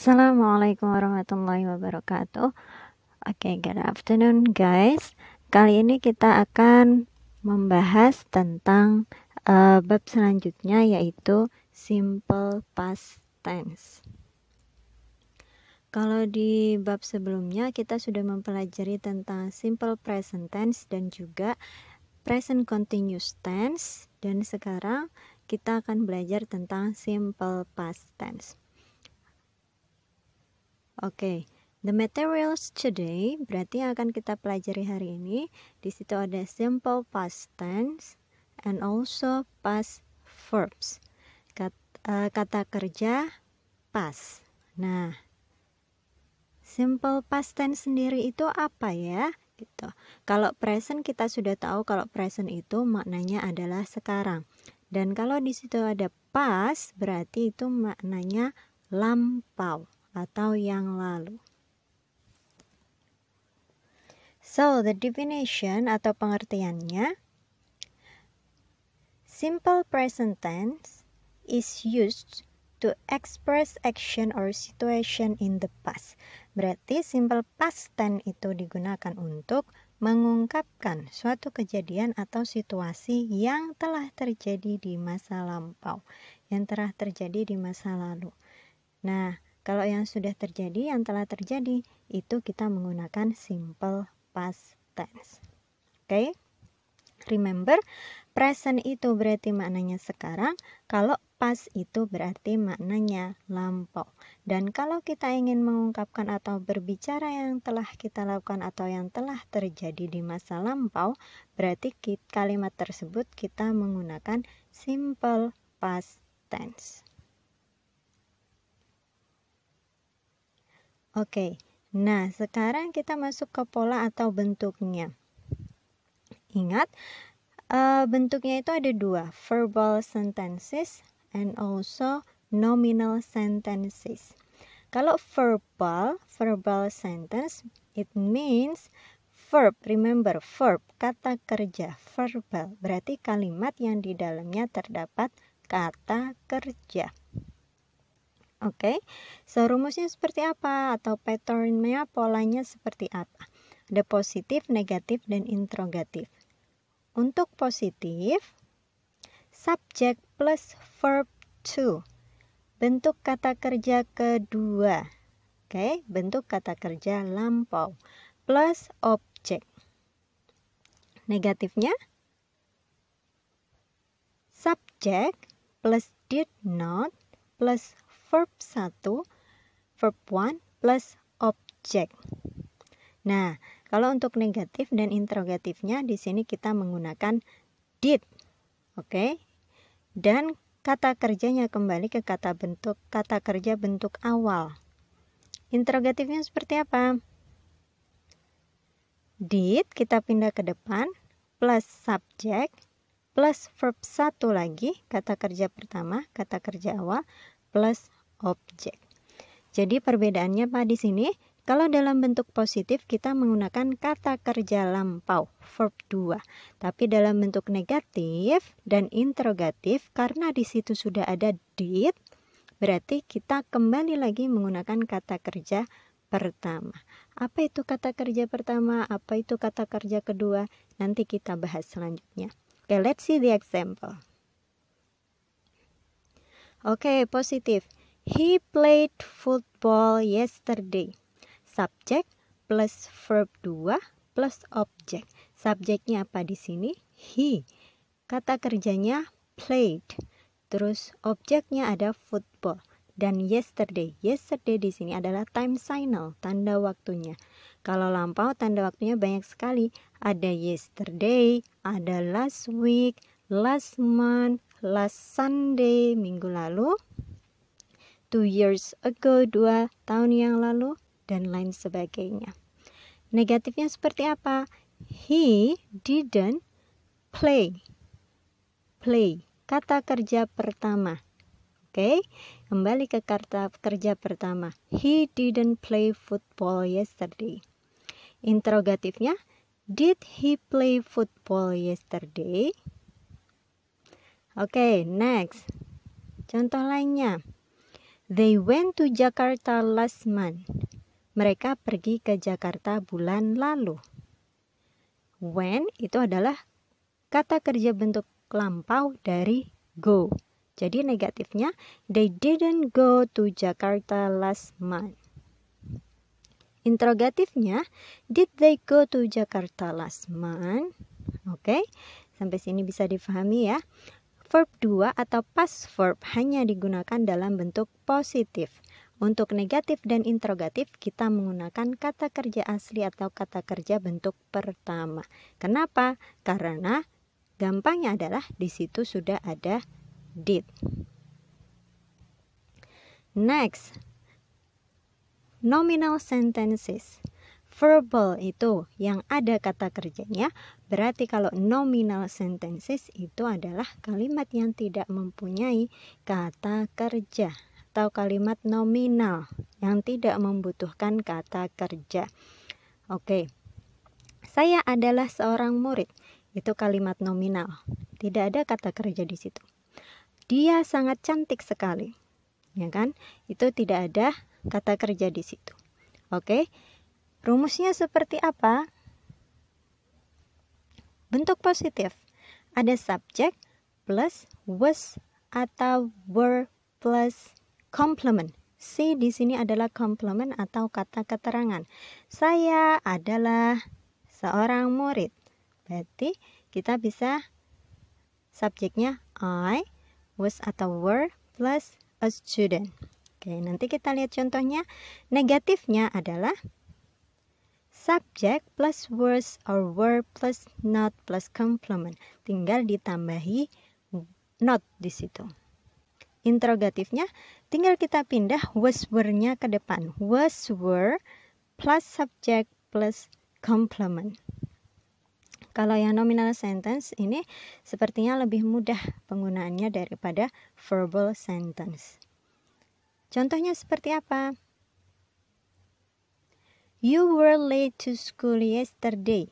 Assalamualaikum warahmatullahi wabarakatuh. Oke, good afternoon guys. Kali ini kita akan membahas tentang bab selanjutnya, yaitu simple past tense. Kalau di bab sebelumnya kita sudah mempelajari tentang simple present tense dan juga present continuous tense, dan sekarang kita akan belajar tentang simple past tense. Oke, the materials today berarti yang akan kita pelajari hari ini. Di situ ada simple past tense and also past verbs. Kata kerja past. Nah, simple past tense sendiri itu apa ya? Gitu. Kalau present kita sudah tahu kalau present itu maknanya adalah sekarang. Dan kalau di situ ada past berarti itu maknanya lampau atau yang lalu. So, the definition atau pengertiannya, simple present tense is used to express action or situation in the past. Berarti simple past tense itu digunakan untuk mengungkapkan suatu kejadian atau situasi yang telah terjadi di masa lampau, yang telah terjadi di masa lalu. Nah, kalau yang sudah terjadi, yang telah terjadi, itu kita menggunakan simple past tense. Oke? Remember, present itu berarti maknanya sekarang, kalau past itu berarti maknanya lampau. Dan kalau kita ingin mengungkapkan atau berbicara yang telah kita lakukan atau yang telah terjadi di masa lampau, berarti kalimat tersebut kita menggunakan simple past tense. Oke, nah sekarang kita masuk ke pola atau bentuknya. Ingat, bentuknya itu ada dua, verbal sentences and also nominal sentences. Kalau verbal sentence, it means verb, remember verb, kata kerja, verbal, berarti kalimat yang di dalamnya terdapat kata kerja. Oke, so rumusnya seperti apa atau patternnya, polanya seperti apa? Ada positif, negatif, dan interrogatif. Untuk positif, subject plus verb to, bentuk kata kerja kedua. Oke, bentuk kata kerja lampau plus objek. Negatifnya, subject plus did not plus verb 1, verb 1 plus objek. Nah, kalau untuk negatif dan interrogatifnya di sini kita menggunakan did. Oke. Dan kata kerjanya kembali ke kata kerja bentuk awal. Interrogatifnya seperti apa? Did kita pindah ke depan plus subjek plus verb 1 lagi, kata kerja pertama, kata kerja awal plus objek. Jadi perbedaannya Pak di sini, kalau dalam bentuk positif kita menggunakan kata kerja lampau, verb 2. Tapi dalam bentuk negatif dan interrogatif, karena di situ sudah ada did, berarti kita kembali lagi menggunakan kata kerja pertama. Apa itu kata kerja pertama? Apa itu kata kerja kedua? Nanti kita bahas selanjutnya. Okay, let's see the example. Okay, positif. He played football yesterday. Subject plus verb 2 plus objek. Subjeknya apa di sini? He. Kata kerjanya played. Terus objeknya ada football. Dan yesterday. Yesterday di sini adalah time signal, tanda waktunya. Kalau lampau tanda waktunya banyak sekali. Ada yesterday, ada last week, last month, last Sunday, minggu lalu, 2 years ago, 2 tahun yang lalu, dan lain sebagainya. Negatifnya seperti apa? He didn't play. Play, kata kerja pertama. Oke, kembali ke kata kerja pertama. He didn't play football yesterday. Interrogatifnya, did he play football yesterday? Oke, next. Contoh lainnya. They went to Jakarta last month. Mereka pergi ke Jakarta bulan lalu. When itu adalah kata kerja bentuk lampau dari go. Jadi negatifnya, they didn't go to Jakarta last month. Interrogatifnya, did they go to Jakarta last month? Oke, sampai sini bisa difahami ya. Verb 2 atau past verb hanya digunakan dalam bentuk positif. Untuk negatif dan interrogatif kita menggunakan kata kerja asli atau kata kerja bentuk pertama. Kenapa? Karena gampangnya adalah di situ sudah ada did. Next, nominal sentences. Verbal itu yang ada kata kerjanya, berarti kalau nominal sentences itu adalah kalimat yang tidak mempunyai kata kerja atau kalimat nominal yang tidak membutuhkan kata kerja. Oke. Saya adalah seorang murid. Itu kalimat nominal. Tidak ada kata kerja di situ. Dia sangat cantik sekali. Ya kan? Itu tidak ada kata kerja di situ. Oke. Rumusnya seperti apa? Bentuk positif. Ada subjek plus was atau were plus complement. Si di sini adalah complement atau kata keterangan. Saya adalah seorang murid. Berarti kita bisa subjeknya I, was atau were plus a student. Oke, nanti kita lihat contohnya. Negatifnya adalah subject plus was or were plus not plus complement. Tinggal ditambahi not di situ. Interrogatifnya tinggal kita pindah was were-nya ke depan. Was were plus subject plus complement. Kalau yang nominal sentence ini sepertinya lebih mudah penggunaannya daripada verbal sentence. Contohnya seperti apa? You were late to school yesterday.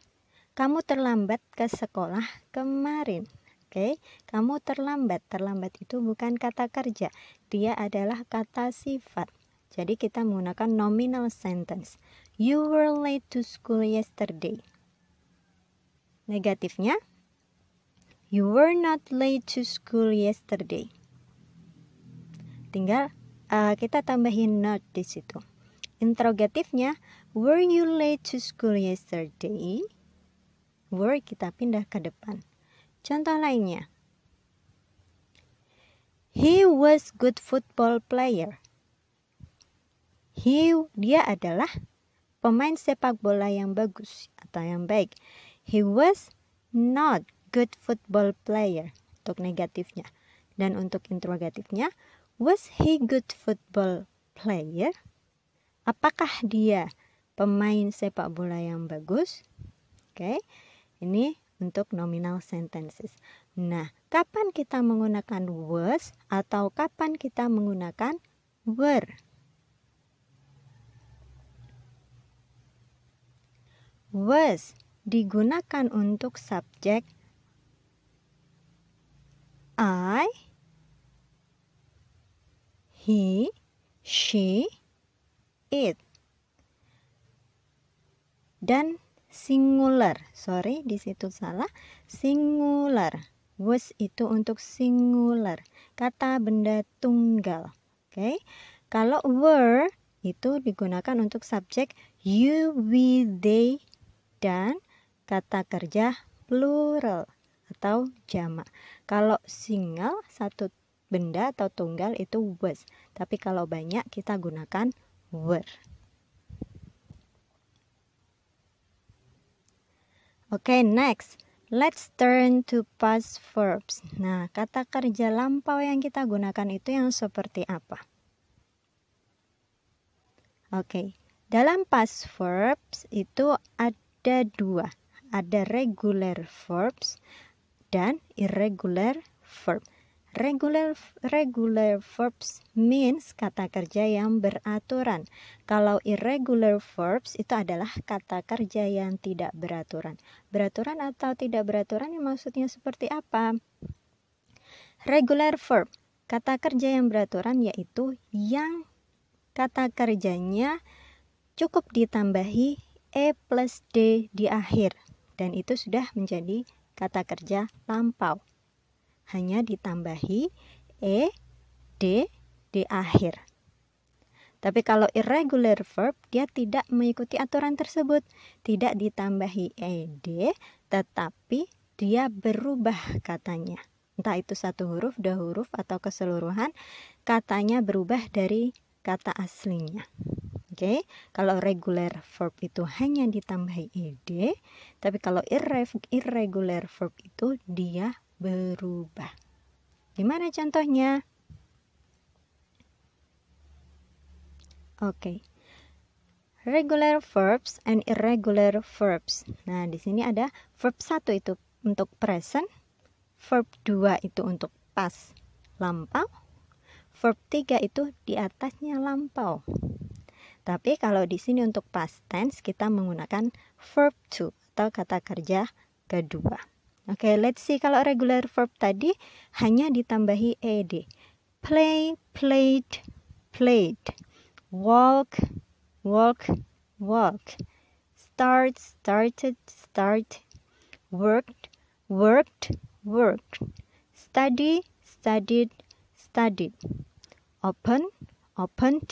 Kamu terlambat ke sekolah kemarin. Oke, kamu terlambat. Terlambat itu bukan kata kerja. Dia adalah kata sifat. Jadi kita menggunakan nominal sentence. You were late to school yesterday. Negatifnya, you were not late to school yesterday. Tinggal kita tambahin not di situ. Interrogatifnya, were you late to school yesterday? Were kita pindah ke depan. Contoh lainnya. He was good football player. Dia adalah pemain sepak bola yang bagus atau yang baik. He was not good football player. Untuk negatifnya. Dan untuk interrogatifnya, was he good football player? Apakah dia pemain sepak bola yang bagus? Oke, ini untuk nominal sentences. Nah, kapan kita menggunakan was atau kapan kita menggunakan were? Was digunakan untuk subjek I, he, she, it. Dan singular, di situ salah, singular. Was itu untuk singular, kata benda tunggal. Oke. Kalau were itu digunakan untuk subjek you, we, they, dan kata kerja plural atau jamak. Kalau single, satu benda atau tunggal itu was. Tapi kalau banyak kita gunakan were. Oke, next. Let's turn to past verbs. Nah, kata kerja lampau yang kita gunakan itu yang seperti apa? Oke, dalam past verbs itu ada dua. Ada regular verbs dan irregular verb. Regular verbs means kata kerja yang beraturan. Kalau irregular verbs itu adalah kata kerja yang tidak beraturan. Beraturan atau tidak beraturan maksudnya seperti apa? Regular verb, kata kerja yang beraturan yaitu yang kata kerjanya cukup ditambahi E plus D di akhir. Dan itu sudah menjadi kata kerja lampau. Hanya ditambahi E, D di akhir. Tapi kalau irregular verb, dia tidak mengikuti aturan tersebut. Tidak ditambahi ed, tetapi dia berubah katanya. Entah itu satu huruf, dua huruf, atau keseluruhan, katanya berubah dari kata aslinya. Oke, kalau regular verb itu hanya ditambahi ed, tapi kalau irregular verb itu dia berubah. Gimana contohnya? Oke. Regular verbs and irregular verbs. Nah, di sini ada verb 1 itu untuk present, verb 2 itu untuk past lampau, verb 3 itu di atasnya lampau. Tapi kalau di sini untuk past tense kita menggunakan verb 2 atau kata kerja kedua. Oke, let's see kalau regular verb tadi hanya ditambahi ed. Play, played, played. Walk, walk, walk. Start, started, start. Worked, worked, worked. Study, studied, studied. Open, opened,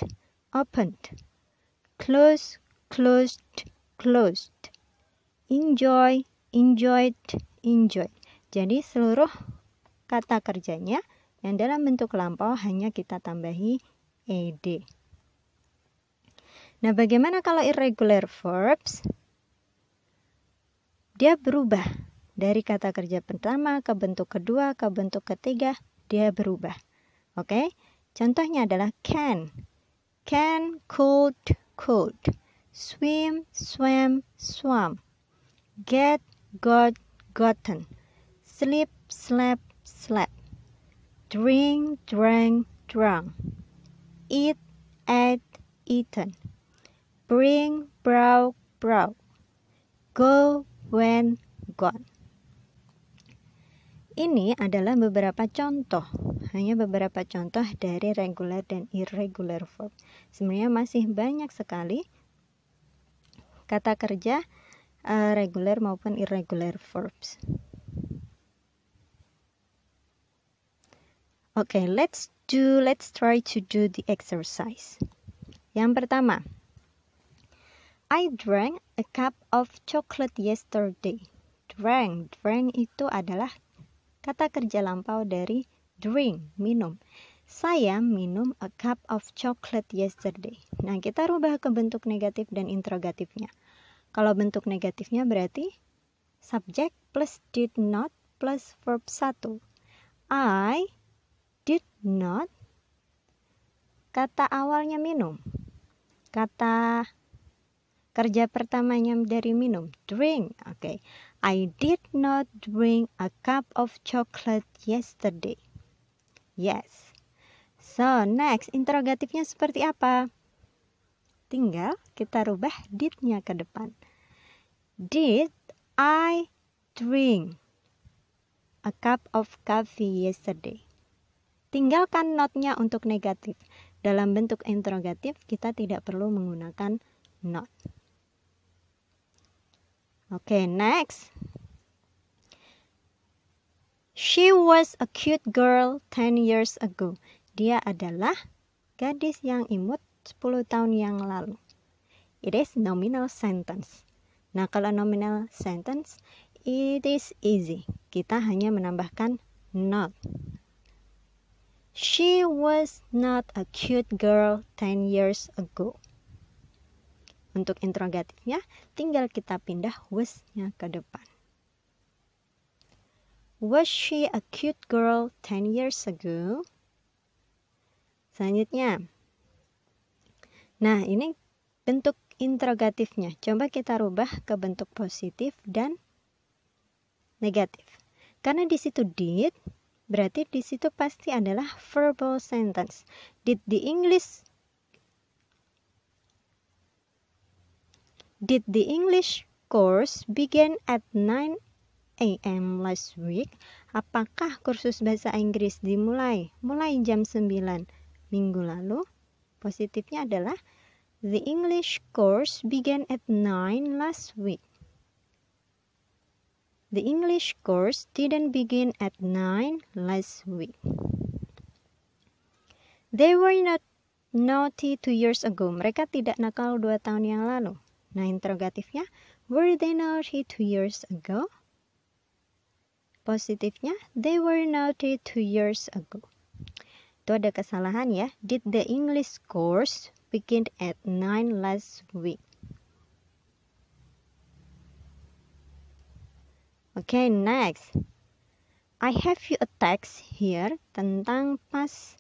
opened. Close, closed, closed. Enjoy, enjoyed, enjoyed. Jadi seluruh kata kerjanya yang dalam bentuk lampau hanya kita tambahi ed. Nah, bagaimana kalau irregular verbs? Dia berubah dari kata kerja pertama ke bentuk kedua ke bentuk ketiga, dia berubah. Oke? Contohnya adalah can. Can, could, could. Swim, swam, swam. Get, got, gotten. Sleep, slept, slept. Drink, drank, drunk. Eat, ate, eaten. Bring, brought, brought. Go, went, gone. Ini adalah beberapa contoh, hanya beberapa contoh dari regular dan irregular verb. Sebenarnya masih banyak sekali kata kerja regular maupun irregular verbs. Okay, let's try to do the exercise. Yang pertama, I drank a cup of chocolate yesterday. Drank itu adalah kata kerja lampau dari drink, minum. Saya minum a cup of chocolate yesterday. Nah, kita rubah ke bentuk negatif dan interrogatifnya. Kalau bentuk negatifnya berarti subject plus did not plus verb 1. I did not, kata awalnya minum. Kata kerja pertamanya dari minum, drink. Okay. I did not drink a cup of chocolate yesterday. Yes. So, next, interrogatifnya seperti apa? Tinggal kita rubah did-nya ke depan. Did I drink a cup of coffee yesterday? Tinggalkan not-nya untuk negatif. Dalam bentuk interrogatif, kita tidak perlu menggunakan not. Okay, next. She was a cute girl 10 years ago. Dia adalah gadis yang imut 10 tahun yang lalu. It is nominal sentence. Nah, kalau nominal sentence, it is easy. Kita hanya menambahkan not. She was not a cute girl 10 years ago. Untuk interrogatifnya, tinggal kita pindah was-nya ke depan. Was she a cute girl 10 years ago? Selanjutnya. Nah, ini bentuk interrogatifnya. Coba kita rubah ke bentuk positif dan negatif. Karena di situ did, berarti di situ pasti adalah verbal sentence. Did the English course begin at 9 a.m. last week? Apakah kursus bahasa Inggris dimulai jam 9 minggu lalu? Positifnya adalah the English course began at 9 last week. The English course didn't begin at 9 last week. They were not naughty 2 years ago. Mereka tidak nakal 2 tahun yang lalu. Nah, interrogatifnya, were they naughty 2 years ago? Positifnya, they were naughty 2 years ago. Itu ada kesalahan ya. Did the English course begin at 9 last week? Okay, next. I have you a text here tentang past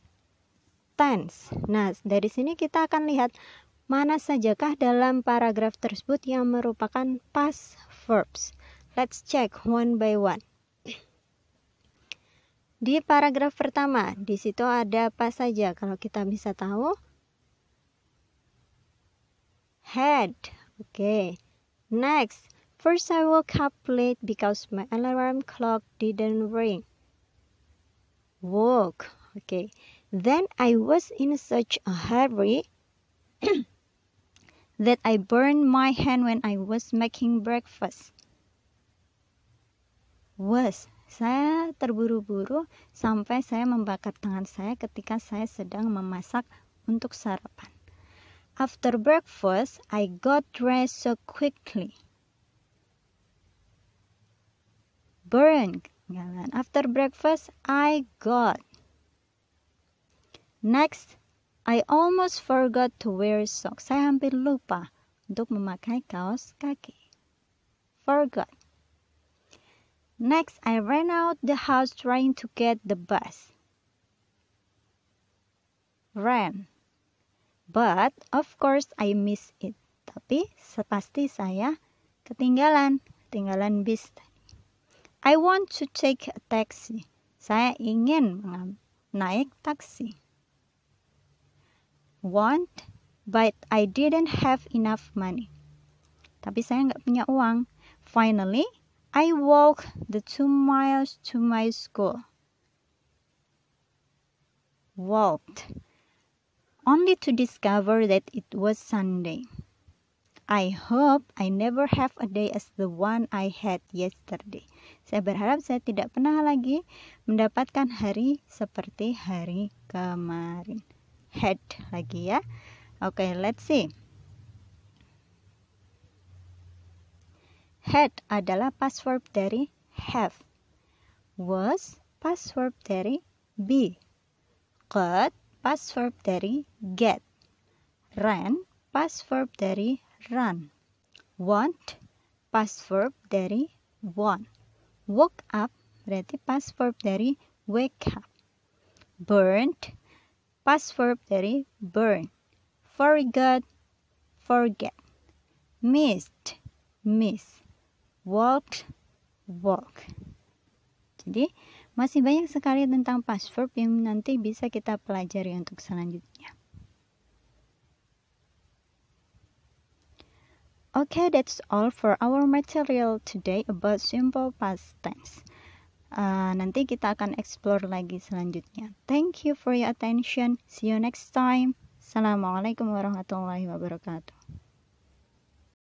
tense. Nah, dari sini kita akan lihat mana sajakah dalam paragraf tersebut yang merupakan past verbs. Let's check one by one. Di paragraf pertama, di situ ada apa saja? Kalau kita bisa tahu, had. Okay. Next, first I woke up late because my alarm clock didn't ring. Woke. Okay. Then I was in such a hurry that I burned my hand when I was making breakfast. Was. Saya terburu-buru sampai saya membakar tangan saya ketika saya sedang memasak untuk sarapan. After breakfast, I got dressed so quickly. Burn. After breakfast, I got. Next, I almost forgot to wear socks. Saya hampir lupa untuk memakai kaos kaki. Forgot. Next, I ran out the house trying to get the bus. Ran. But, of course, I missed it. Tapi, pasti saya ketinggalan bis. I want to take a taxi. Saya ingin naik taksi. Want, but I didn't have enough money. Tapi saya nggak punya uang. Finally, I walked the 2 miles to my school. Walked. Only to discover that it was Sunday. I hope I never have a day as the one I had yesterday. Saya berharap saya tidak pernah lagi mendapatkan hari seperti hari kemarin. Had lagi ya. Okay, let's see. Had adalah past verb dari have. Was past verb dari be. Got past verb dari get. Ran past verb dari run. Want past verb dari want. Woke up berarti past verb dari wake up. Burned past verb dari burn. Forgot, forget. Missed, miss. Walked, walk. Jadi masih banyak sekali tentang past verb yang nanti bisa kita pelajari untuk selanjutnya. Okay, that's all for our material today about simple past tense. Nanti kita akan explore lagi selanjutnya. Thank you for your attention. See you next time. Assalamualaikum warahmatullahi wabarakatuh.